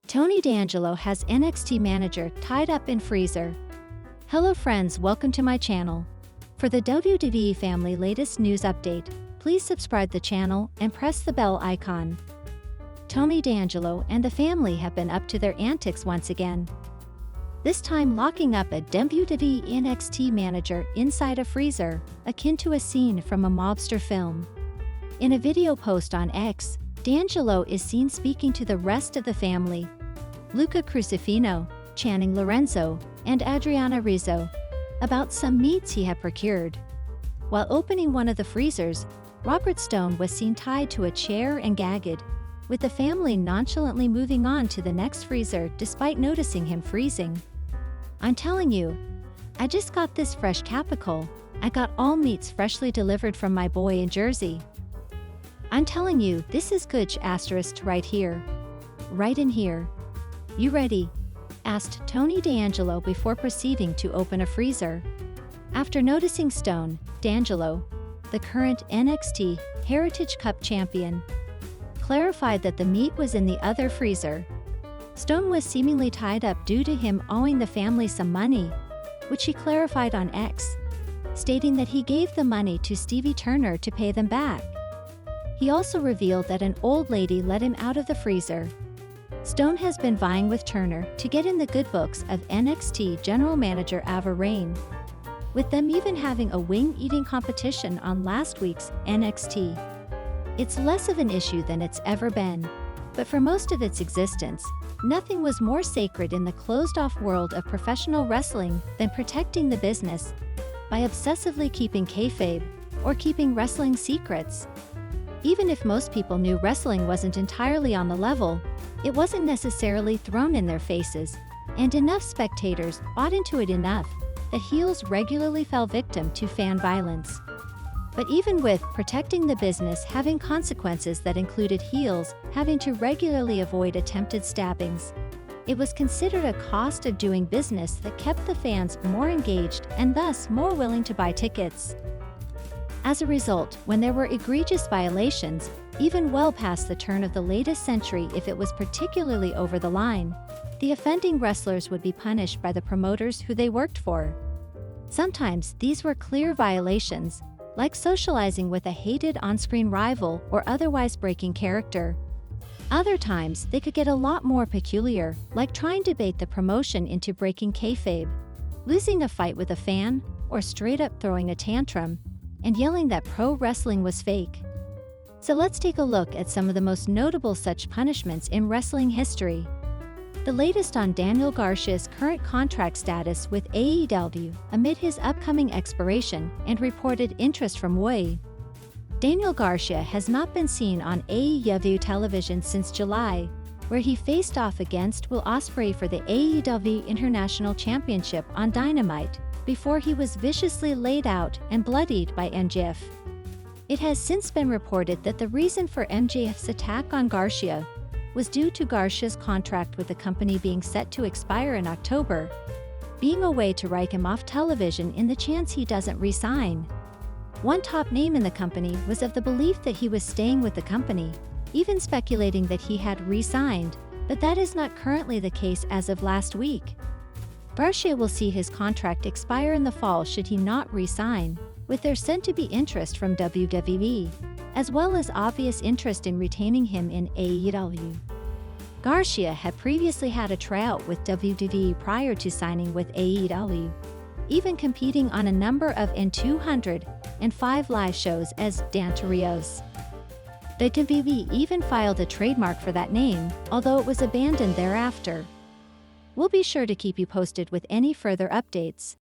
Tony D'Angelo has NXT manager tied up in freezer. Hello friends, welcome to my channel. For the WWE family latest news update, please subscribe the channel and press the bell icon. Tony D'Angelo and the family have been up to their antics once again. This time locking up a WWE NXT manager inside a freezer, akin to a scene from a mobster film. In a video post on X, D'Angelo is seen speaking to the rest of the family: Luca Crucifino, Channing Lorenzo, and Adriana Rizzo, about some meats he had procured. While opening one of the freezers, Robert Stone was seen tied to a chair and gagged, with the family nonchalantly moving on to the next freezer despite noticing him freezing. "I'm telling you, I just got this fresh capicle. I got all meats freshly delivered from my boy in Jersey. I'm telling you, this is good asterisk right here. Right in here. You ready?" asked Tony D'Angelo before proceeding to open a freezer. After noticing Stone, D'Angelo, the current NXT Heritage Cup champion, clarified that the meat was in the other freezer. Stone was seemingly tied up due to him owing the family some money, which he clarified on X, stating that he gave the money to Stevie Turner to pay them back. He also revealed that an old lady let him out of the freezer. Stone has been vying with Turner to get in the good books of NXT general manager Ava Raine, with them even having a wing-eating competition on last week's NXT. It's less of an issue than it's ever been, but for most of its existence, nothing was more sacred in the closed-off world of professional wrestling than protecting the business by obsessively keeping kayfabe or keeping wrestling secrets. Even if most people knew wrestling wasn't entirely on the level, it wasn't necessarily thrown in their faces, and enough spectators bought into it enough that heels regularly fell victim to fan violence. But even with protecting the business having consequences that included heels having to regularly avoid attempted stabbings, it was considered a cost of doing business that kept the fans more engaged and thus more willing to buy tickets. As a result, when there were egregious violations, even well past the turn of the latest century, if it was particularly over the line, the offending wrestlers would be punished by the promoters who they worked for. Sometimes these were clear violations, like socializing with a hated on-screen rival or otherwise breaking character. Other times, they could get a lot more peculiar, like trying to bait the promotion into breaking kayfabe, losing a fight with a fan, or straight up throwing a tantrum and yelling that pro wrestling was fake. So let's take a look at some of the most notable such punishments in wrestling history. The latest on Daniel Garcia's current contract status with AEW amid his upcoming expiration and reported interest from WWE. Daniel Garcia has not been seen on AEW television since July, where he faced off against Will Ospreay for the AEW International Championship on Dynamite, before he was viciously laid out and bloodied by MJF. It has since been reported that the reason for MJF's attack on Garcia was due to Garcia's contract with the company being set to expire in October, being a way to write him off television in the chance he doesn't re-sign. One top name in the company was of the belief that he was staying with the company, even speculating that he had re-signed, but that is not currently the case as of last week. Garcia will see his contract expire in the fall should he not re-sign, with there said to be interest from WWE, as well as obvious interest in retaining him in AEW. Garcia had previously had a tryout with WWE prior to signing with AEW, even competing on a number of N205 live shows as Dan Torrios. The WWE even filed a trademark for that name, although it was abandoned thereafter. We'll be sure to keep you posted with any further updates.